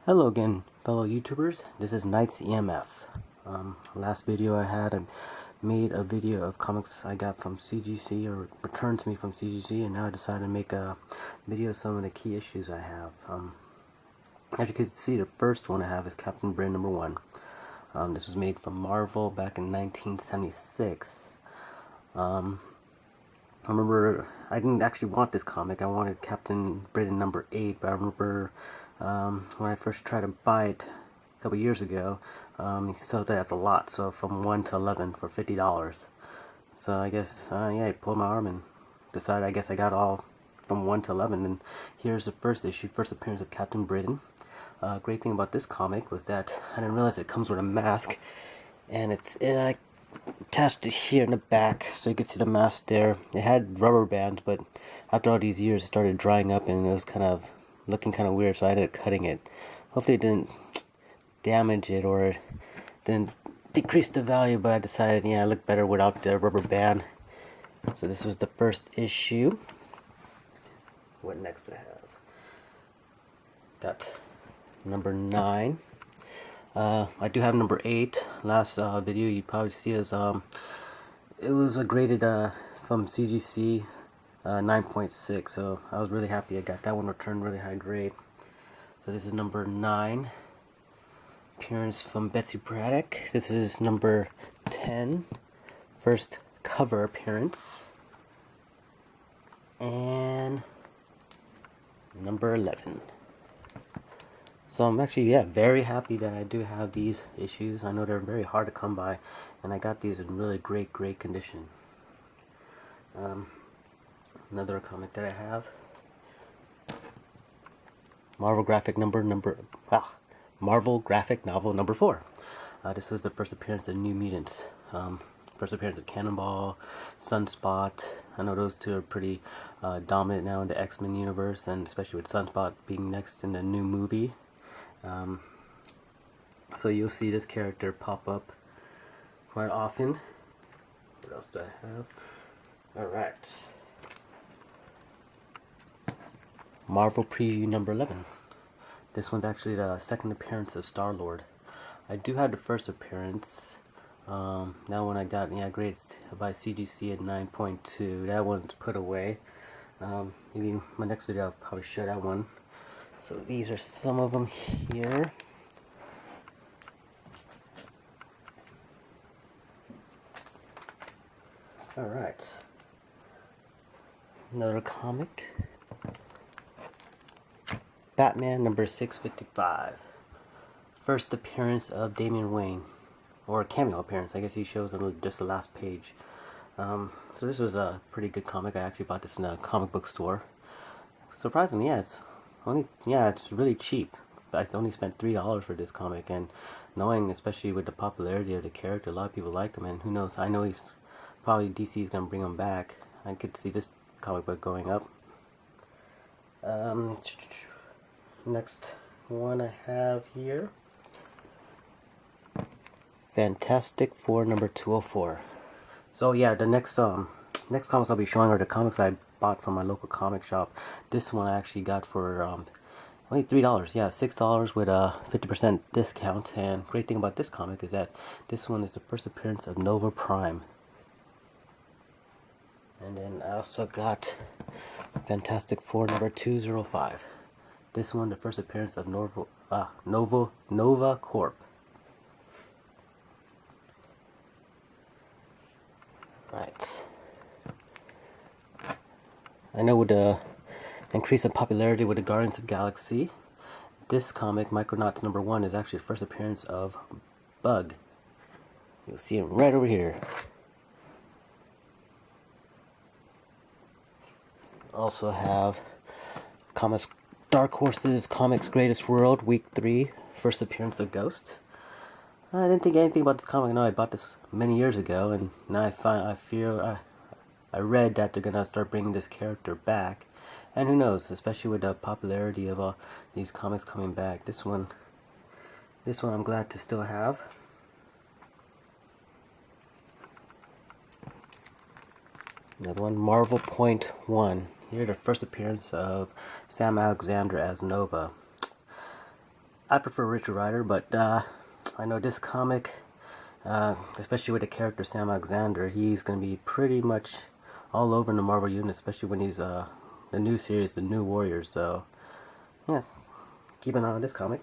Hello again, fellow YouTubers. This is Knights EMF. Last video I made a video of comics I got from CGC, or returned to me from CGC, and now I decided to make a video of some of the key issues I have. As you can see, the first one I have is Captain Britain #1. This was made from Marvel back in 1976. I remember I didn't actually want this comic. I wanted Captain Britain #8, but I remember when I first tried to buy it a couple years ago, he sold it as a lot, so from 1 to 11 for $50. So I guess, yeah, I pulled my arm and decided I guess I got all from 1 to 11, and here's the first issue, first appearance of Captain Britain. Great thing about this comic was that I didn't realize it comes with a mask, and I attached it here in the back so you could see the mask there. It had rubber bands, but after all these years it started drying up and it was kind of looking kind of weird, so I ended up cutting it. Hopefully it didn't damage it or didn't decrease the value, but I decided, yeah, it looked better without the rubber band. So this was the first issue. What next do I have? Got number 9. I do have number 8. Last video you probably see is it was graded from CGC 9.6, so I was really happy I got that one returned, really high grade. So this is number 9. Appearance from Betsy Braddock. This is number 10. First cover appearance. And number 11. So I'm actually, yeah, very happy that I do have these issues. I know they're very hard to come by, and I got these in really great condition. Another comic that I have, Marvel graphic novel number 4. This is the first appearance of New Mutants. First appearance of Cannonball, Sunspot. I know those two are pretty dominant now in the X-Men universe, and especially with Sunspot being next in the new movie. So you'll see this character pop up quite often. What else do I have? Alright. Marvel preview number 11. This one's actually the second appearance of Star-Lord. I do have the first appearance. That one I got, yeah, graded by CGC at 9.2. That one's put away. Maybe my next video I'll probably show that one. So these are some of them here. Alright. Another comic. Batman number 655. First appearance of Damian Wayne. Or a cameo appearance. I guess he shows on just the last page. So this was a pretty good comic. I actually bought this in a comic book store. Surprisingly, yeah, it's really cheap. I only spent $3 for this comic, and knowing, especially with the popularity of the character, a lot of people like him, and who knows, I know he's probably DC is gonna bring him back. I could see this comic book going up. Next one I have here, Fantastic Four number 204. So yeah, the next comics I'll be showing are the comics I bought from my local comic shop. This one I actually got for only $3. Yeah, $6 with a 50% discount. And great thing about this comic is that this one is the first appearance of Nova Prime. And then I also got Fantastic Four number 205. This one, the first appearance of Nova Corp. Right. I know with the increase in popularity with the Guardians of the Galaxy, this comic, Micronauts number 1, is actually the first appearance of Bug. You'll see him right over here. Also have comics, Dark Horse's Comics Greatest World, Week 3, first appearance of Ghost. I didn't think anything about this comic. No, I bought this many years ago, and now I read that they're gonna start bringing this character back, and who knows? Especially with the popularity of these comics coming back, this one I'm glad to still have. Another one, Marvel Point 1. Here, the first appearance of Sam Alexander as Nova. I prefer Richard Rider, but I know this comic, especially with the character Sam Alexander, he's going to be pretty much all over in the Marvel unit, especially when he's the new series, The New Warriors. So, yeah, keep an eye on this comic.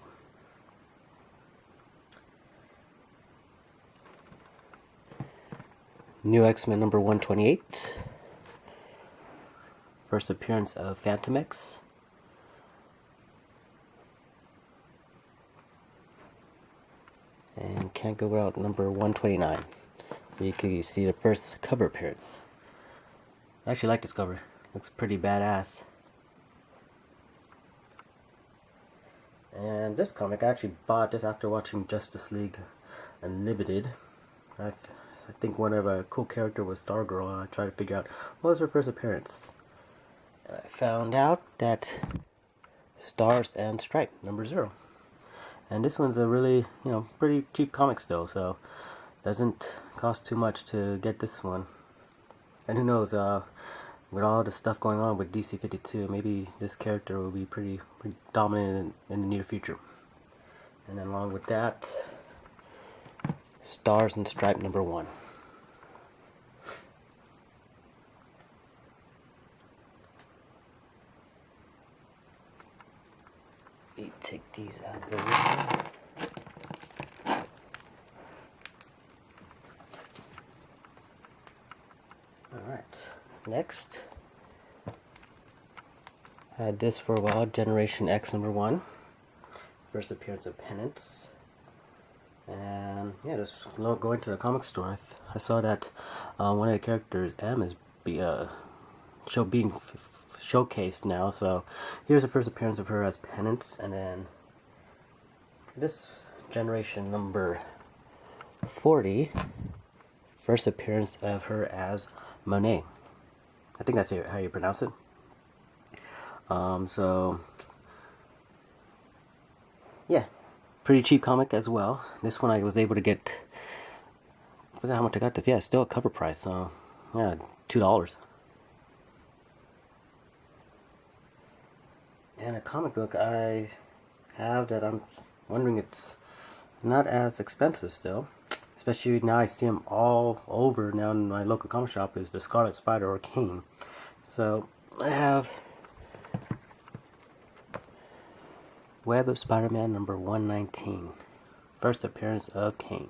New X-Men number 128. First appearance of Fantomex. And can't go without number 129. You can see the first cover appearance. I actually like this cover. Looks pretty badass. And this comic, I actually bought this after watching Justice League Unlimited. I think one of a cool character was Stargirl, and I tried to figure out what was her first appearance. And I found out that Stars and Stripe, number 0. And this one's a really, pretty cheap comic still, so doesn't cost too much to get this one. And who knows, with all the stuff going on with DC 52, maybe this character will be pretty dominant in the near future. And then along with that, Stars and Stripe number 1. Let me take these out of the way. Alright, next, had this for a while, Generation X number 1. First appearance of Penance. And yeah, just going to the comic store, I saw that one of the characters, M, is being showcased now. So here's the first appearance of her as Penance, and then this Generation number 40, first appearance of her as Monet. I think that's how you pronounce it. So yeah, pretty cheap comic as well. This one I was able to get, I forgot how much I got this. Yeah, it's still a cover price, so yeah, $2. And a comic book I have that I'm wondering it's not as expensive still. Especially now I see them all over now in my local comic shop, is the Scarlet Spider or Kane. So I have Web of Spider-Man number 119. First appearance of Kane.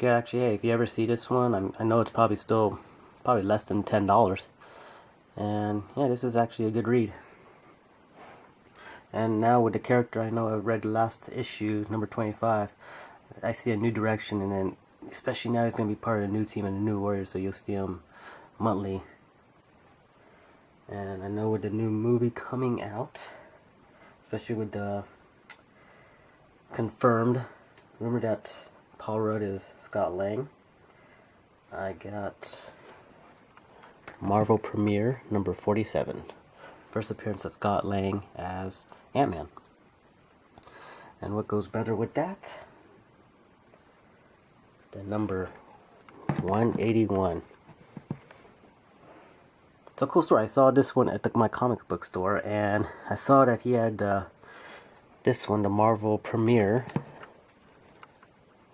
Yeah, actually, hey, if you ever see this one, I know it's probably less than $10. And yeah, this is actually a good read. And now with the character, I know I read the last issue, number 25. I see a new direction, and then especially now he's going to be part of the new team and the New Warriors, so you'll see him monthly. And I know with the new movie coming out, especially with the confirmed rumor that Paul Rudd is Scott Lang, I got Marvel Premiere number 47. First appearance of Scott Lang as Ant-Man. And what goes better with that? The number 181. It's a cool story. I saw this one at my comic book store, and I saw that he had this one, the Marvel Premiere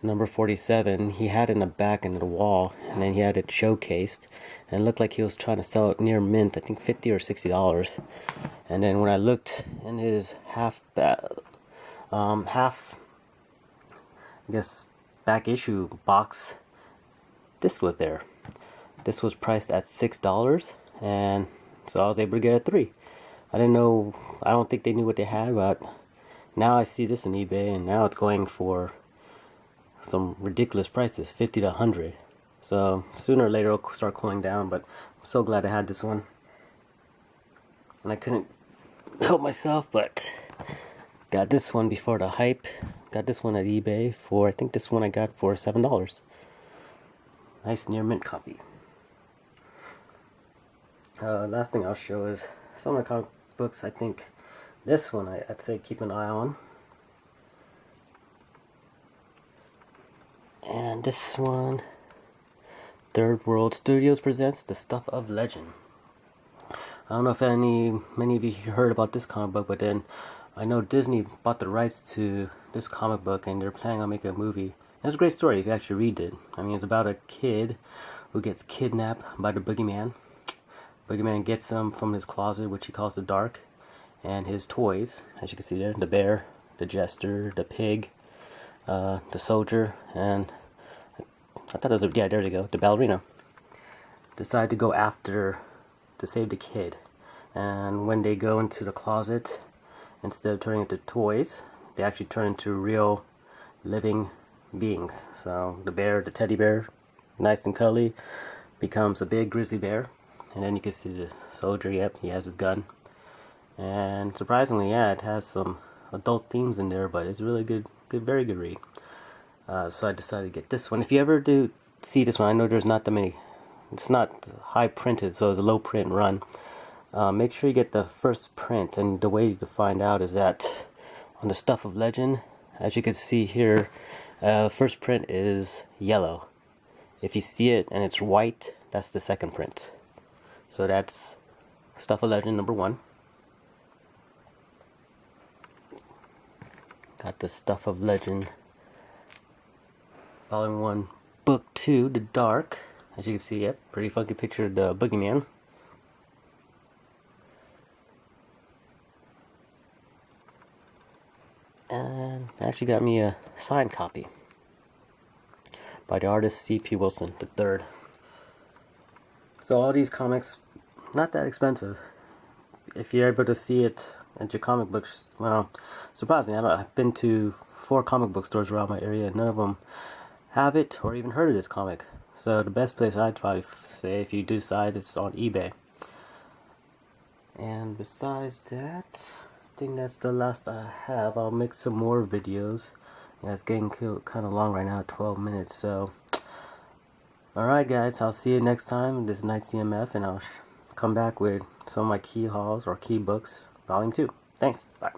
number 47. He had it in the back into the wall, and then he had it showcased, and it looked like he was trying to sell it near mint, I think $50 or $60. And then when I looked in his half I guess back issue box, this was there. This was priced at $6, and so I was able to get it 3. I don't think they knew what they had, but now I see this on eBay, and now it's going for some ridiculous prices, 50 to 100. So sooner or later it'll start cooling down, but I'm so glad I had this one. And I couldn't help myself, but got this one before the hype. Got this one at eBay for, I think this one I got for $7. Nice near mint copy. Last thing I'll show is some of the comic books. I think this one I'd say keep an eye on. And this one, Third World Studios presents The Stuff of Legend. I don't know if many of you heard about this comic book, but then I know Disney bought the rights to this comic book and they're planning on making a movie. It's a great story if you actually read it. I mean, it's about a kid who gets kidnapped by the boogeyman. Boogeyman gets him from his closet, which he calls the dark, and his toys, as you can see there, the bear, the jester, the pig, the soldier, and I thought it was yeah, there you go, the ballerina. Decide to go after to save the kid. And when they go into the closet, instead of turning into toys, they actually turn into real living beings. So the bear, the teddy bear, nice and cuddly, becomes a big grizzly bear. And then you can see the soldier, yep, he has his gun. And surprisingly, yeah, it has some adult themes in there, but it's really good, very good read. So I decided to get this one. If you ever do see this one, I know there's not that many, it's not high printed, so it's a low print run. Make sure you get the first print, and the way to find out is that on the Stuff of Legend, as you can see here, first print is yellow. If you see it and it's white, that's the second print. So that's Stuff of Legend number 1. Got the Stuff of Legend Volume 1, Book 2, The Dark. As you can see, yep, pretty funky picture of the boogeyman. And actually got me a signed copy by the artist C.P. Wilson III. So all these comics, not that expensive. If you're able to see it at your comic books, well, surprisingly, I've been to 4 comic book stores around my area, and none of them have it or even heard of this comic. So the best place I'd probably say, if you do decide, it's on eBay. And besides that, I think that's the last I have. I'll make some more videos. Yeah, it's getting kind of long right now, 12 minutes. So, alright guys, I'll see you next time. This is Night CMF, and I'll come back with some of my key hauls or key books, Volume 2. Thanks. Bye.